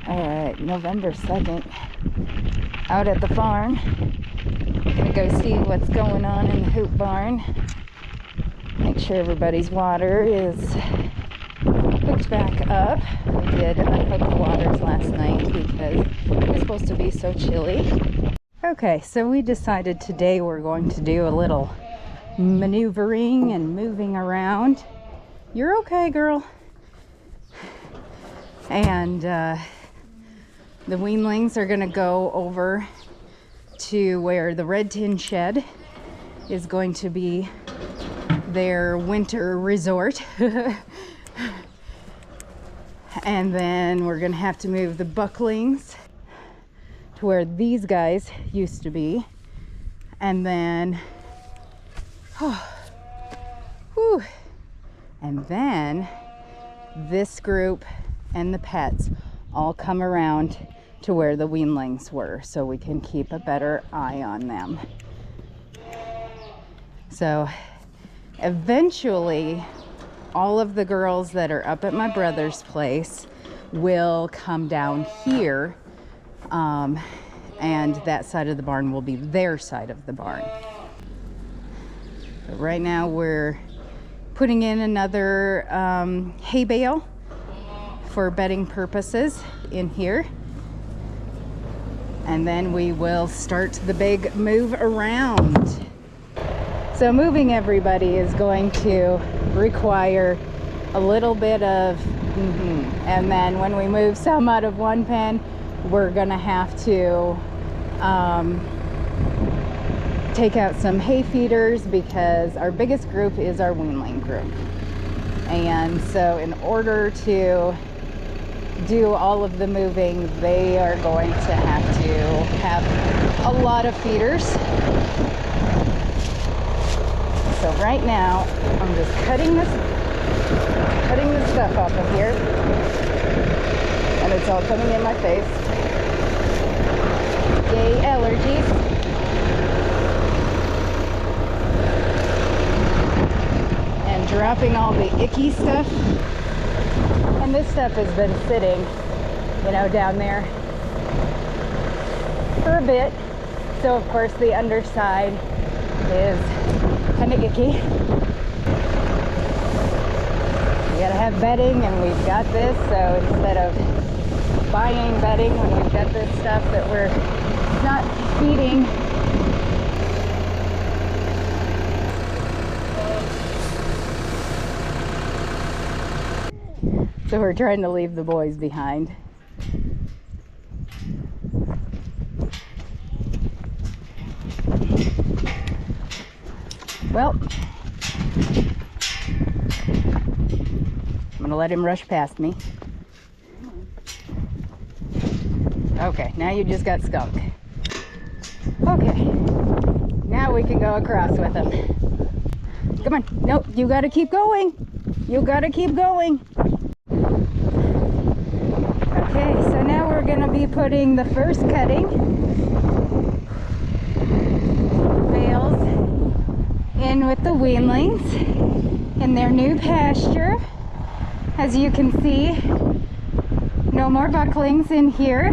Alright, November 2nd, out at the farm. Gonna go see what's going on in the hoop barn. Make sure everybody's water is hooked back up. We did unhook the waters last night because it was supposed to be so chilly. Okay, so we decided today we're going to do a little maneuvering and moving around. You're okay, girl. And the weanlings are gonna go over to where the Red Tin Shed is going to be their winter resort. And then we're gonna have to move the bucklings to where these guys used to be. And then, and then this group and the pets all come around to where the weanlings were so we can keep a better eye on them. So eventually all of the girls that are up at my brother's place will come down here, and that side of the barn will be their side of the barn. But right now we're putting in another hay bale for bedding purposes in here. And then we will start the big move around. So moving everybody is going to require a little bit of, and then when we move some out of one pen, we're gonna have to take out some hay feeders because our biggest group is our weanling group. And so in order to do all of the moving, they are going to have a lot of feeders. So right now I'm just cutting the stuff off of here, and it's all coming in my face. Yay, allergies. And dropping all the icky stuff. And this stuff has been sitting, down there for a bit. So of course the underside is kind of icky. We gotta have bedding, and we've got this. So instead of buying bedding when we've got this stuff that we're not feeding, so we're trying to leave the boys behind. Well, I'm gonna let him rush past me. Okay, now you just got skunk. Okay, now we can go across with him. Come on, no, you gotta keep going. You gotta keep going. Okay, so now we're gonna be putting the first cutting bales in with the weanlings in their new pasture. As you can see, no more bucklings in here.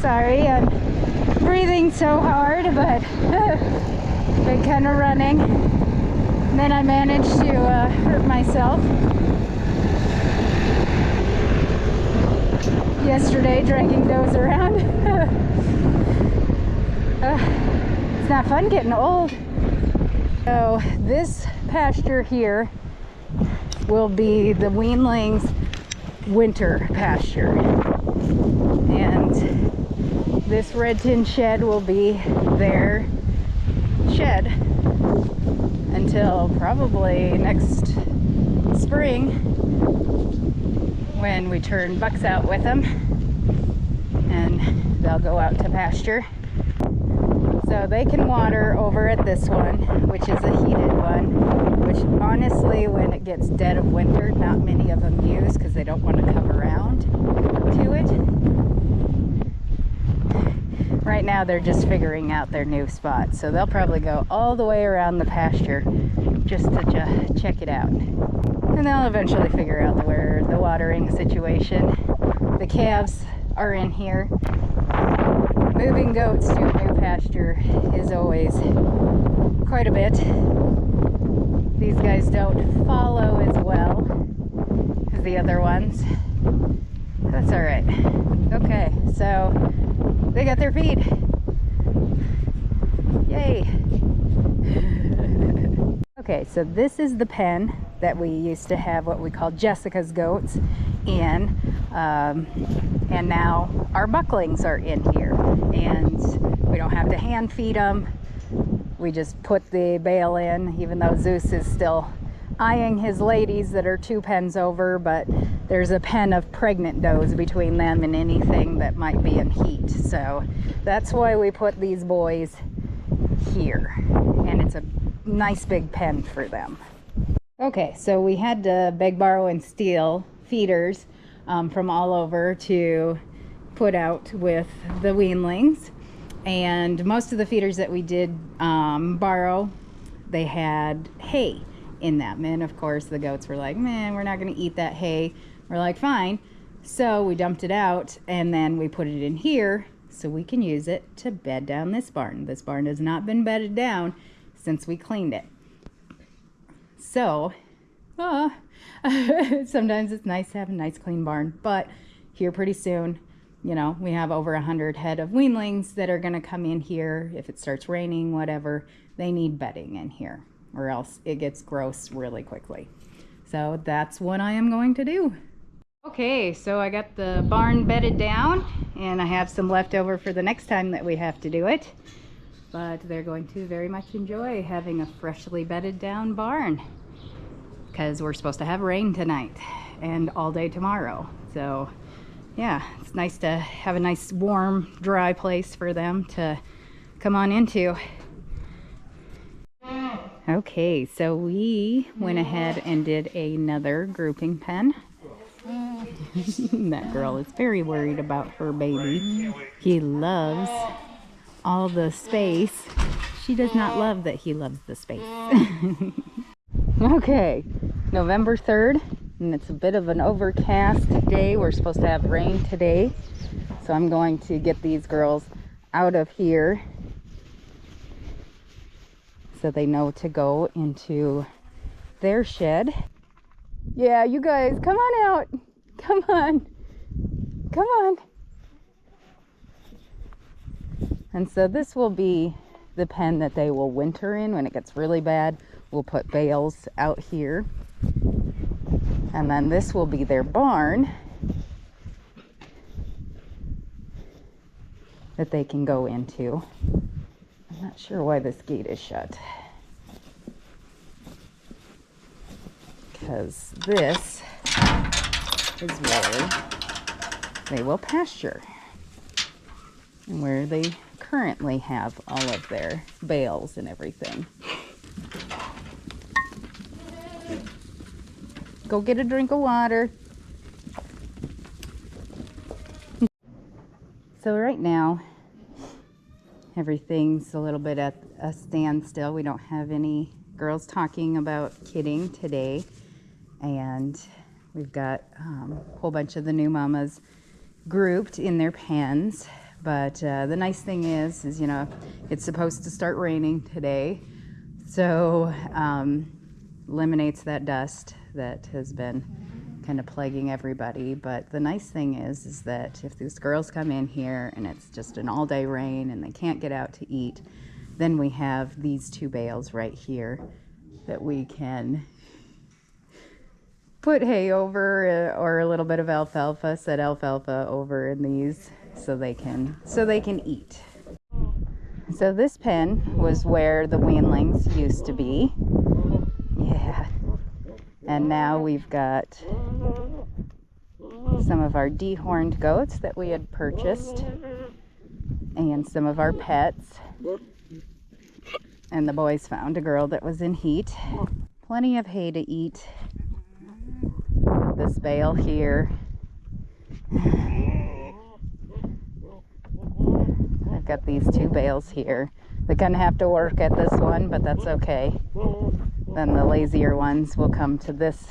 Sorry, I'm breathing so hard, but been kind of running. And then I managed to hurt myself yesterday dragging those around. It's not fun getting old. So this pasture here will be the weanlings' winter pasture, and this Red Tin Shed will be their shed until probably next spring, when we turn bucks out with them and they'll go out to pasture. So they can water over at this one, which is a heated one, which honestly, when it gets dead of winter, not many of them use because they don't want to come around to it. Right now they're just figuring out their new spot, so they'll probably go all the way around the pasture just to check it out. And they'll eventually figure out where the watering situation. The calves are in here. Moving goats to a new pasture is always quite a bit. These guys don't follow as well as the other ones. That's all right. Okay, so they got their feed. Yay. Okay, so this is the pen that we used to have what we call Jessica's goats in. And now our bucklings are in here. And we don't have to hand feed them. We just put the bale in, even though Zeus is still eyeing his ladies that are 2 pens over, but there's a pen of pregnant does between them and anything that might be in heat. So that's why we put these boys here. And it's a nice big pen for them. Okay, so we had to beg, borrow, and steal feeders from all over to put out with the weanlings. And most of the feeders that we did borrow, they had hay in them. And of course the goats were like, man, we're not going to eat that hay. We're like, fine. So we dumped it out and then we put it in here so we can use it to bed down this barn. This barn has not been bedded down since we cleaned it. So sometimes it's nice to have a nice clean barn, but here pretty soon, you know, we have over 100 head of weanlings that are going to come in here. If it starts raining, whatever, they need bedding in here or else it gets gross really quickly. So that's what I am going to do. Okay, so I got the barn bedded down and I have some left over for the next time that we have to do it. But they're going to very much enjoy having a freshly bedded down barn because we're supposed to have rain tonight and all day tomorrow. So yeah, it's nice to have a nice warm dry place for them to come on into. Okay, so we went ahead and did another grouping pen. That girl is very worried about her baby. He loves all the space. She does not love that he loves the space. Okay, November 3rd, and it's a bit of an overcast day. We're supposed to have rain today. So I'm going to get these girls out of here so they know to go into their shed. Yeah, you guys, come on out. Come on. Come on. And so this will be the pen that they will winter in when it gets really bad. We'll put bales out here. And then this will be their barn that they can go into. I'm not sure why this gate is shut. Because this is where they will pasture. And where they currently have all of their bales and everything. Go get a drink of water. So right now, everything's a little bit at a standstill. We don't have any girls talking about kidding today. And we've got a whole bunch of the new mamas grouped in their pens. But the nice thing is, you know, it's supposed to start raining today. So eliminates that dust that has been kind of plaguing everybody. But the nice thing is that if these girls come in here and it's just an all-day rain and they can't get out to eat, then we have these 2 bales right here that we can put hay over or a little bit of alfalfa, set alfalfa over in these so they can eat. So this pen was where the weanlings used to be. Yeah. And now we've got some of our dehorned goats that we had purchased and some of our pets. And the boys found a girl that was in heat. Plenty of hay to eat. This bale here. I've got these 2 bales here. They're gonna have to work at this one, but that's okay. Then the lazier ones will come to this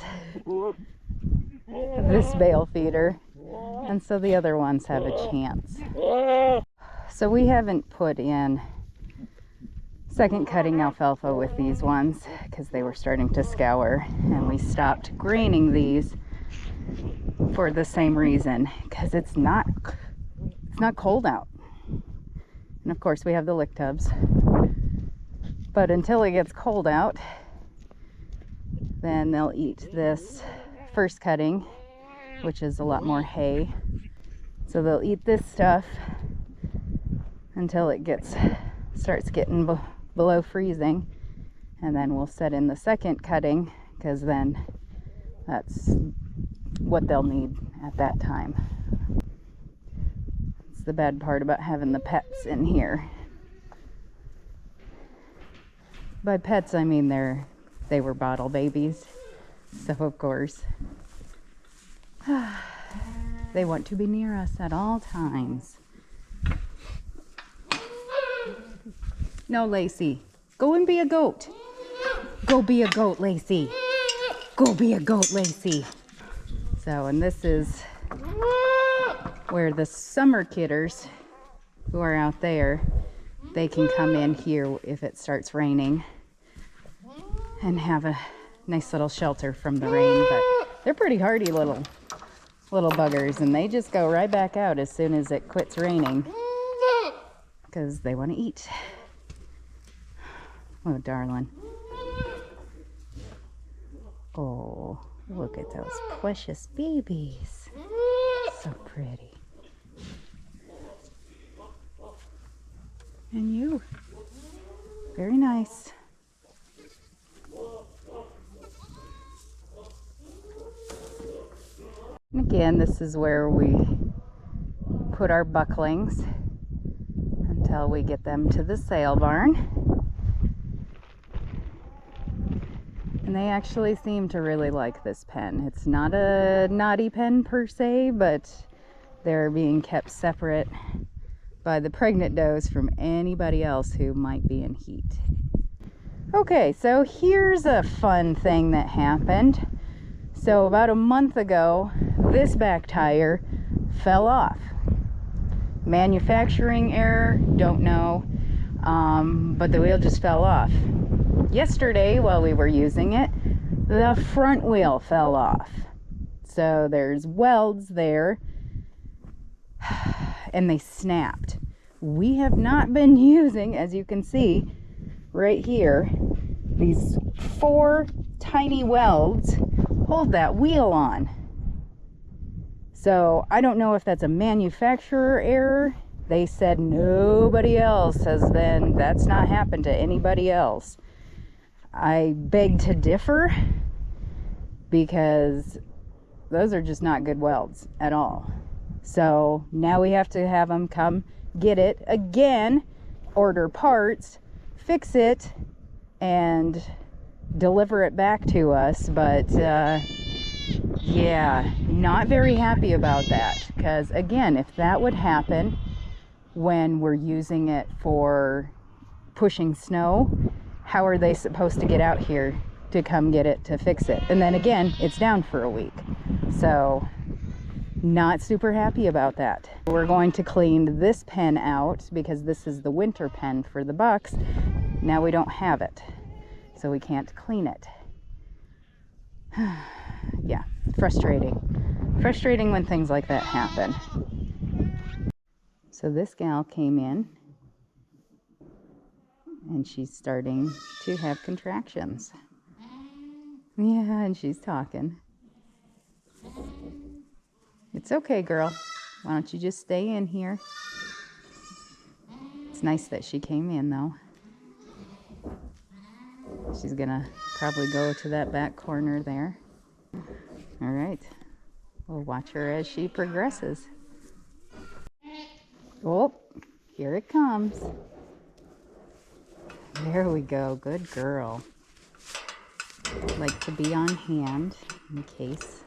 this bale feeder, and so the other ones have a chance. So we haven't put in second cutting alfalfa with these ones because they were starting to scour, and we stopped graining these for the same reason, because it's not cold out. And of course we have the lick tubs, but until it gets cold out, then they'll eat this first cutting, which is a lot more hay. So they'll eat this stuff until it starts getting below freezing, and then we'll set in the second cutting, because then that's what they'll need at that time. It's the bad part about having the pets in here. By pets I mean they were bottle babies, so of course they want to be near us at all times. No, Lacey, go and be a goat. Go be a goat, Lacey. Go be a goat, Lacey. So, and this is where the summer kidders who are out there, they can come in here if it starts raining and have a nice little shelter from the rain. But they're pretty hardy little buggers, and they just go right back out as soon as it quits raining because they want to eat. Oh, darling. Oh, look at those precious babies. So pretty. And you. Very nice. And again, this is where we put our bucklings until we get them to the sale barn. And they actually seem to really like this pen. It's not a naughty pen per se, but they're being kept separate by the pregnant does from anybody else who might be in heat. Okay, so here's a fun thing that happened. So about a month ago, this back tire fell off. Manufacturing error, don't know, but the wheel just fell off. Yesterday, while we were using it, the front wheel fell off. So there's welds there, and they snapped. We have not been using, as you can see right here, these 4 tiny welds hold that wheel on. So I don't know if that's a manufacturer error. They said nobody else that's not happened to anybody else. I beg to differ, because those are just not good welds at all. So now we have to have them come get it again, order parts, fix it, and deliver it back to us. But yeah, not very happy about that, because again, if that would happen when we're using it for pushing snow, how are they supposed to get out here to come get it to fix it? And then again, it's down for a week. So not super happy about that. We're going to clean this pen out because this is the winter pen for the bucks. Now we don't have it, so we can't clean it. Yeah, frustrating when things like that happen. So this gal came in and she's starting to have contractions. Yeah, and she's talking. It's okay, girl. Why don't you just stay in here? It's nice that she came in, though. She's gonna probably go to that back corner there. All right. We'll watch her as she progresses. Oh, here it comes. There we go. Good girl. Like to be on hand in case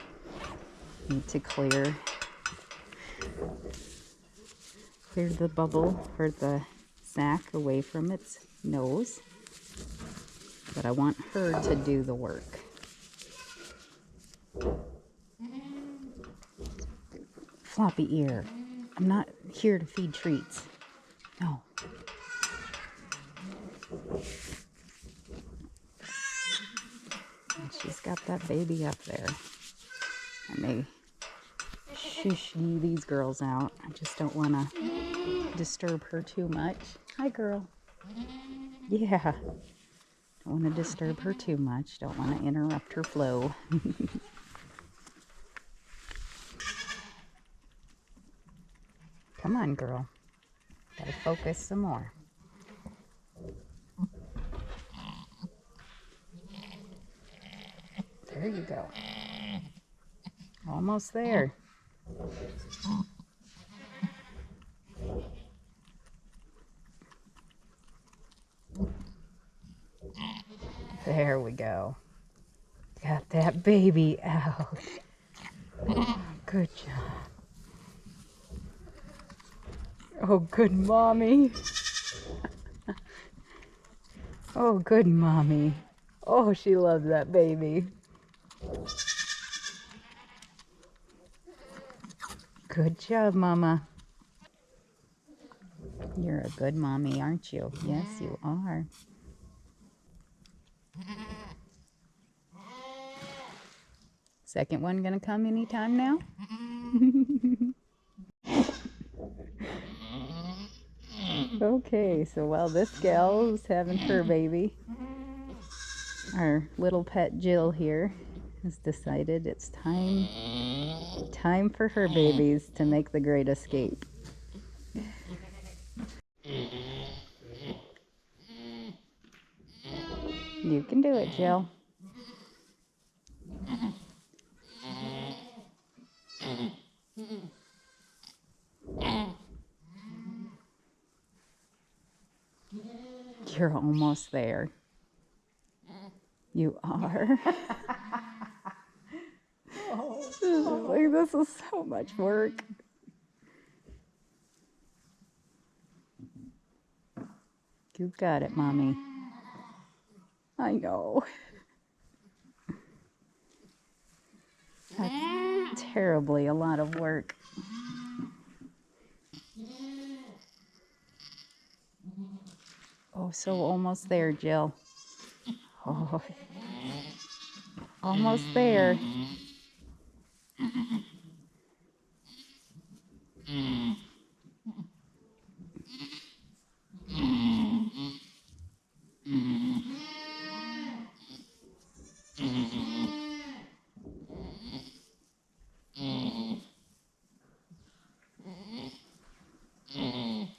need to clear the bubble or the sack away from its nose. But I want her to do the work. Floppy ear. I'm not here to feed treats. No. And she's got that baby up there. I may shush these girls out. I just don't want to disturb her too much. Hi, girl. Yeah. Don't want to disturb her too much. Don't want to interrupt her flow. Come on, girl. Gotta focus some more. There you go. Almost there. There we go. Got that baby out. Good job. Oh, good mommy. Oh, good mommy. Oh, she loves that baby. Good job, mama. You're a good mommy, aren't you? Yes, you are. Second one gonna come anytime now? Okay, so while this gal is having her baby, our little pet Jill here has decided it's time for her babies to make the great escape. You can do it, Jill. You're almost there. You are. This is so much work. You got it, mommy. I know. That's terribly a lot of work. Oh, so almost there, Jill. Oh, almost there.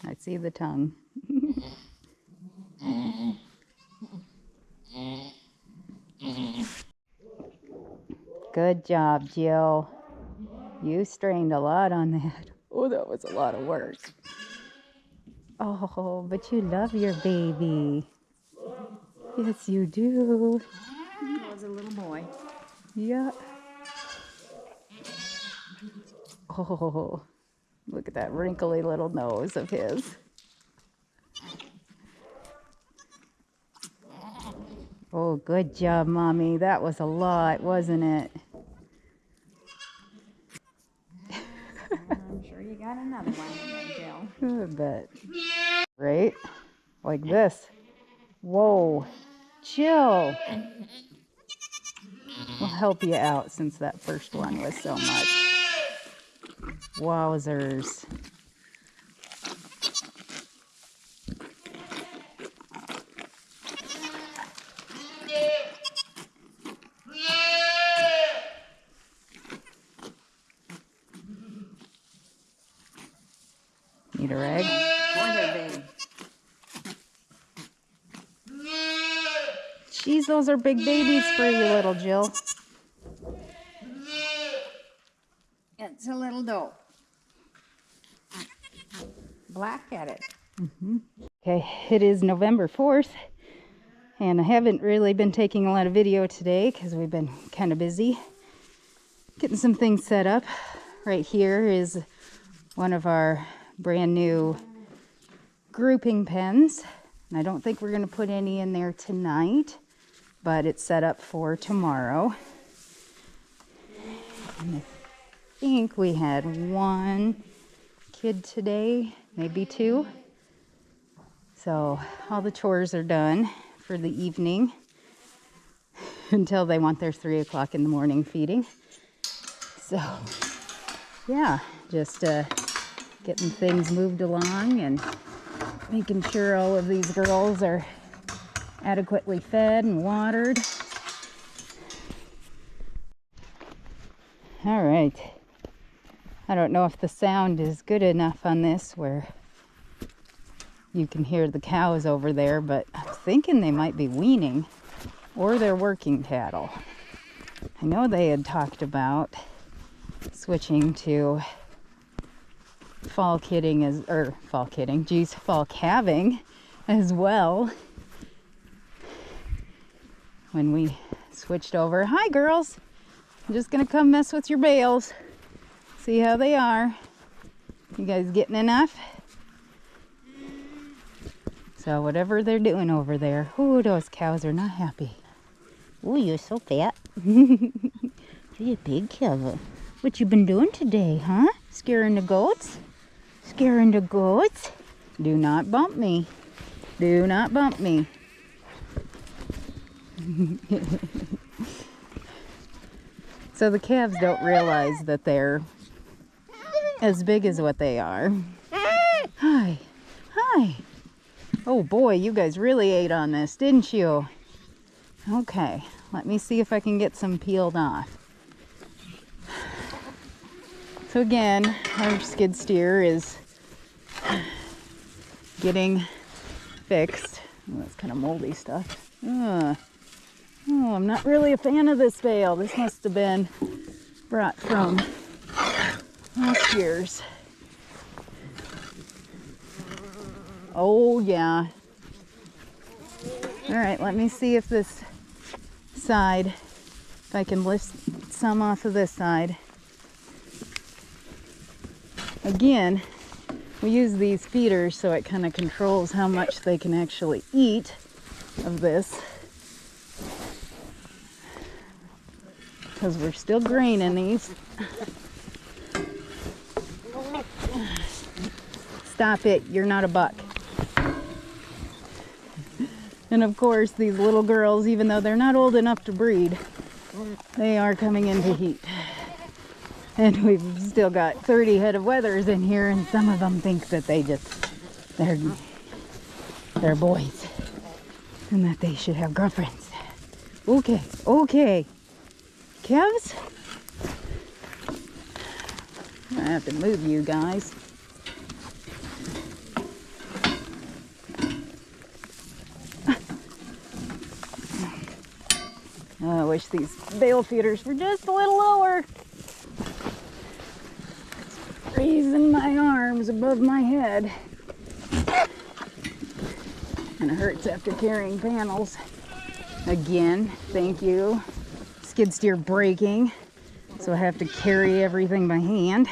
I see the tongue. Good job, Jill. You strained a lot on that. Oh, that was a lot of work. Oh, but you love your baby. Yes, you do. He was a little boy. Yeah. Oh, look at that wrinkly little nose of his. Oh, good job, Mommy. That was a lot, wasn't it? I'm sure you got another one in there, Jill. I bet. Right? Like this. Whoa. Chill. We'll help you out since that first one was so much. Wowzers. Need a rag? Jeez, those are big babies for you, little Jill. It's a little doe. Black-headed. Okay, it is November 4th, and I haven't really been taking a lot of video today because we've been kind of busy getting some things set up. Right here is one of our brand new grouping pens, and I don't think we're going to put any in there tonight, but it's set up for tomorrow. And I think we had one kid today, maybe two. So all the chores are done for the evening until they want their 3 o'clock in the morning feeding. So yeah, just getting things moved along and making sure all of these girls are adequately fed and watered. All right. I don't know if the sound is good enough on this where you can hear the cows over there, but I'm thinking they might be weaning or they're working cattle. I know they had talked about switching to fall calving as well when we switched over. Hi girls, I'm just gonna come mess with your bales, see how they are. You guys getting enough? So whatever they're doing over there, ooh, those cows are not happy. Ooh, you're so fat. You're a big cow. What you been doing today, huh? Scaring the goats? Scaring the goats? Do not bump me. Do not bump me. So the calves don't realize that they're as big as what they are. Hi. Hi. Oh boy, you guys really ate on this, didn't you? Okay, let me see if I can get some peeled off. So again, our skid steer is getting fixed. Oh, that's kind of moldy stuff. Oh, I'm not really a fan of this bale. This must have been brought from last year's. Oh yeah. All right, let me see if this side, if I can lift some off of this side. Again, we use these feeders so it kind of controls how much they can actually eat of this. Because we're still graining these. Stop it, you're not a buck. And of course, these little girls, even though they're not old enough to breed, they are coming into heat. And we've still got 30 head of wethers in here, and some of them think that they're boys and that they should have girlfriends. Okay, okay. Calves? I have to move you guys. Oh, I wish these bale feeders were just a little lower. Raising my arms above my head. And it hurts after carrying panels. Again, thank you. Skid steer braking, so I have to carry everything by hand.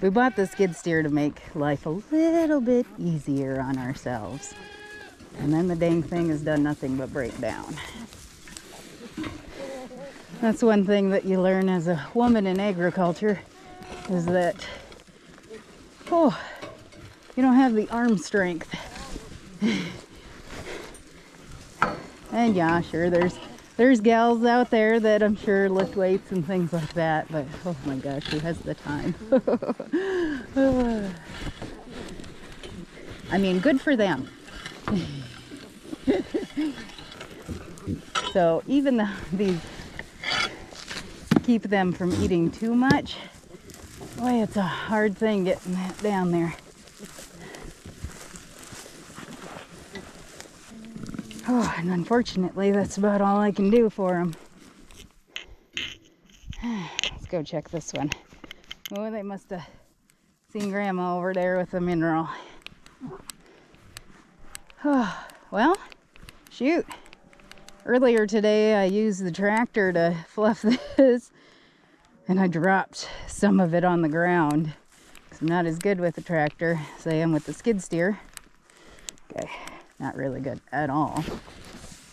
We bought the skid steer to make life a little bit easier on ourselves. And then the dang thing has done nothing but break down. That's one thing that you learn as a woman in agriculture, is that, oh, you don't have the arm strength. And yeah, sure, there's gals out there that I'm sure lift weights and things like that, but oh my gosh, who has the time? I mean, good for them. So even though these keep them from eating too much, boy, it's a hard thing getting that down there. Oh, and unfortunately, that's about all I can do for them. Let's go check this one. Oh, they must have seen Grandma over there with the mineral. Oh, well, shoot. Earlier today, I used the tractor to fluff this, and I dropped some of it on the ground. I'm not as good with the tractor as I am with the skid steer. Okay, not really good at all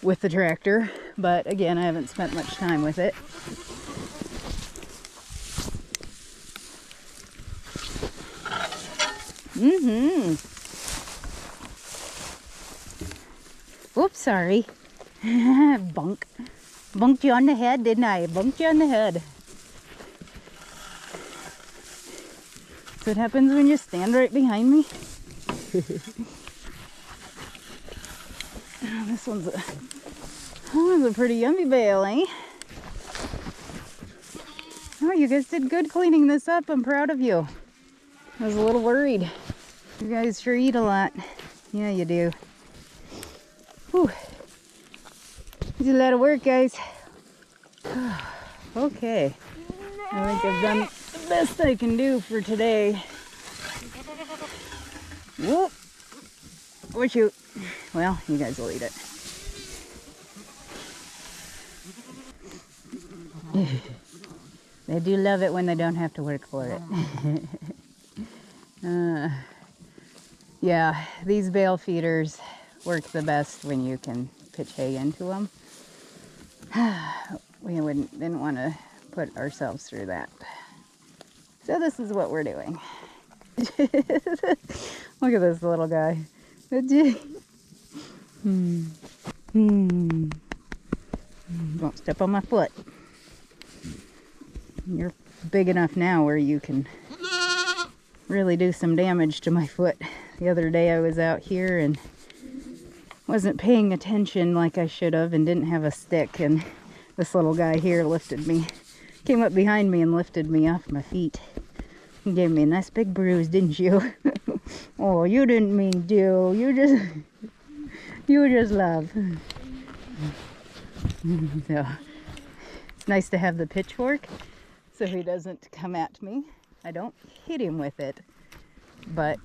with the tractor, but again, I haven't spent much time with it. Mm-hmm. Oops, sorry. Bunk. Bunked you on the head, didn't I? Bunked you on the head. That's what happens when you stand right behind me. Oh, this one's a pretty yummy bale, eh? Oh, you guys did good cleaning this up. I'm proud of you. I was a little worried. You guys sure eat a lot. Yeah, you do. Whew. It's a lot of work, guys. Okay. I think I've done the best I can do for today. Whoop. Or shoot. Well, you guys will eat it. They do love it when they don't have to work for it. Yeah, these bale feeders work the best when you can pitch hay into them. We didn't want to put ourselves through that. So this is what we're doing. Look at this little guy. Don't step on my foot. You're big enough now where you can really do some damage to my foot. The other day I was out here and wasn't paying attention like I should have and didn't have a stick, and this little guy here lifted me, came up behind me and lifted me off my feet. He gave me a nice big bruise, didn't you? Oh, you didn't mean to. You just love. So it's nice to have the pitchfork so he doesn't come at me. I don't hit him with it, but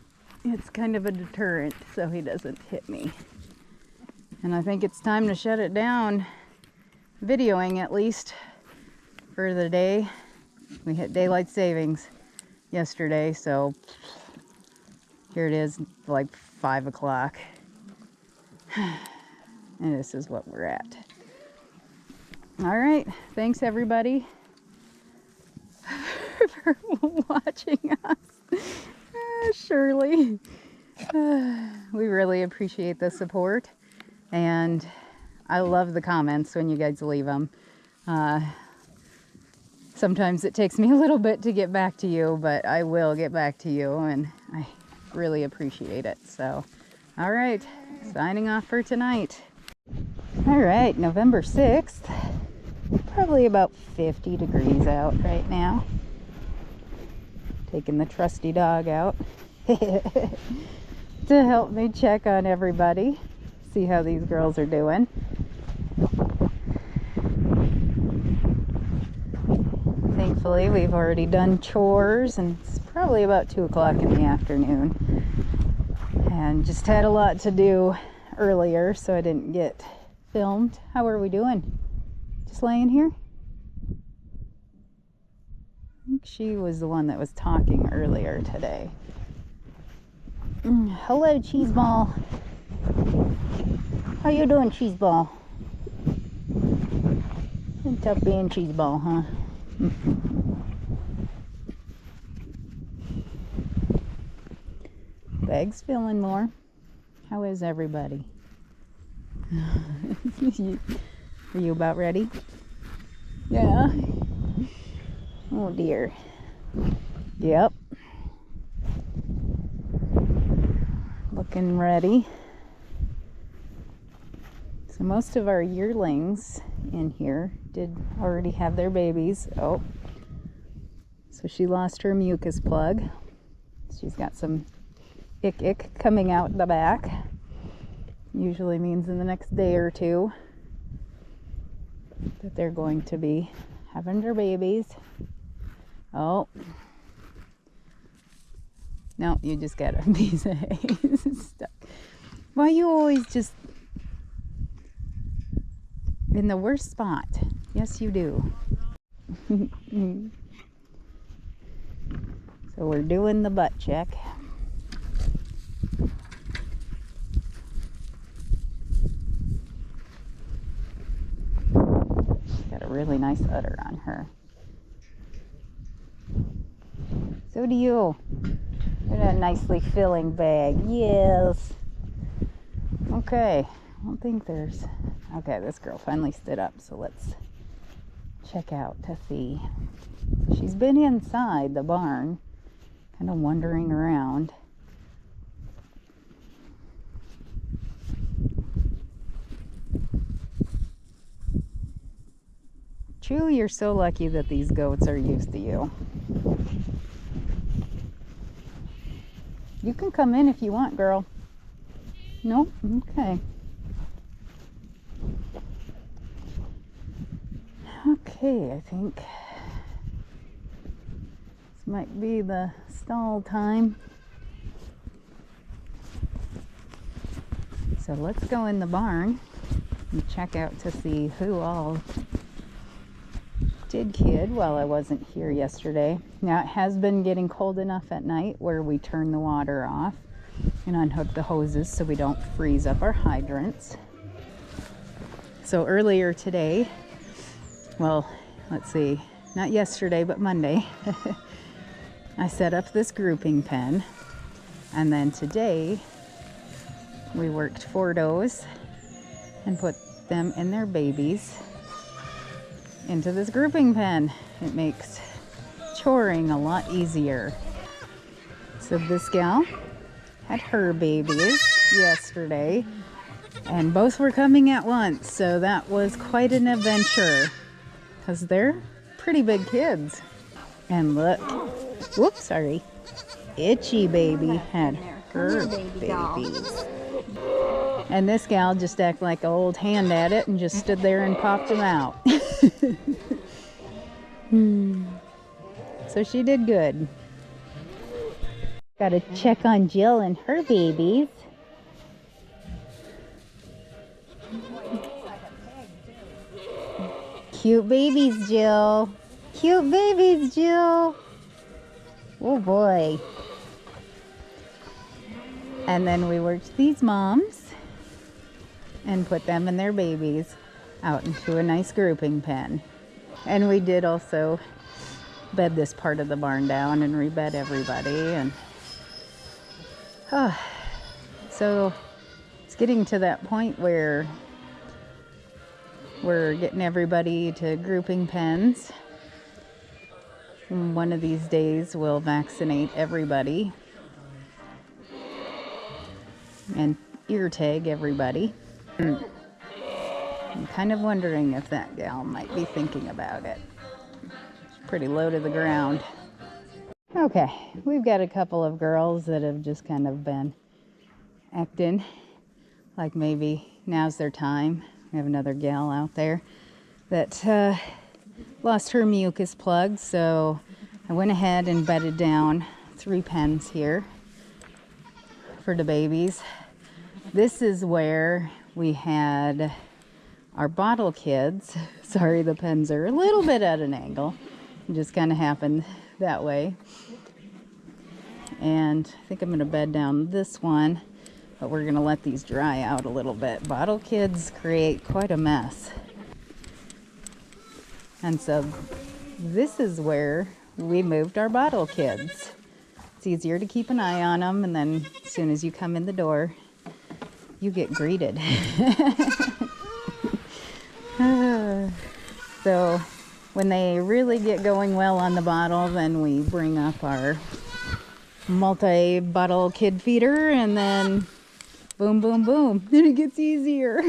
it's kind of a deterrent so he doesn't hit me. And I think it's time to shut it down, videoing at least for the day. We hit daylight savings yesterday, so here it is, like 5 o'clock. And this is what we're at. All right, thanks everybody for watching us. Shirley, we really appreciate the support, and I love the comments when you guys leave them. Sometimes it takes me a little bit to get back to you, but I will get back to you, and I really appreciate it. So, all right, signing off for tonight. All right, November 6th, probably about 50 degrees out right now. Taking the trusty dog out to help me check on everybody, see how these girls are doing. Thankfully, we've already done chores, and it's probably about 2 o'clock in the afternoon. And just had a lot to do earlier, so I didn't get filmed. How are we doing? Just laying here? I think she was the one that was talking earlier today. Hello, Cheeseball. How you doing, Cheeseball? It's tough being Cheeseball, huh? Bag's feeling more. How is everybody? Are you about ready? Yeah. Oh dear. Yep. Looking ready. So most of our yearlings in here did already have their babies. Oh. So she lost her mucus plug. She's got some ick coming out the back. Usually means in the next day or two that they're going to be having their babies. Oh. No, you just got a piece of hay stuck. Why you always just in the worst spot? Yes, you do. So we're doing the butt check. Got a really nice udder on her. So do you. And a nicely filling bag. Yes. Okay. I don't think there's... Okay, this girl finally stood up, so let's check out to see. She's been inside the barn, kind of wandering around. Chew, you're so lucky that these goats are used to you. You can come in if you want, girl. Nope? Okay. Okay, I think this might be the stall time. So let's go in the barn and check out to see who all did kid while I wasn't here yesterday. Now, it has been getting cold enough at night where we turn the water off and unhook the hoses so we don't freeze up our hydrants. So earlier today, well, let's see, not yesterday, but Monday, I set up this grouping pen. And then today, we worked 4 does and put them and their babies into this grouping pen. It makes choring a lot easier. So this gal had her babies yesterday, and both were coming at once, so that was quite an adventure because they're pretty big kids. And look, whoops, sorry, Itchy baby had her babies. And this gal just acted like an old hand at it and just stood there and popped them out. So she did good. Got to check on Jill and her babies. Cute babies, Jill. Cute babies, Jill. Oh boy. And then we worked these moms and put them and their babies out into a nice grouping pen. And we did also bed this part of the barn down and rebed everybody. And so it's getting to that point where we're getting everybody to grouping pens. One of these days we'll vaccinate everybody and ear tag everybody. I'm kind of wondering if that gal might be thinking about it. She's pretty low to the ground. Okay, we've got a couple of girls that have just kind of been acting like maybe now's their time. We have another gal out there that lost her mucus plug, so I went ahead and bedded down 3 pens here for the babies. This is where we had our bottle kids. Sorry, the pens are a little bit at an angle. It just kind of happened that way. And I think I'm going to bed down this one, but we're going to let these dry out a little bit. Bottle kids create quite a mess. And so this is where we moved our bottle kids. It's easier to keep an eye on them, and then as soon as you come in the door, you get greeted. So when they really get going well on the bottle, then we bring up our multi-bottle kid feeder, and then boom, boom, boom. Then it gets easier.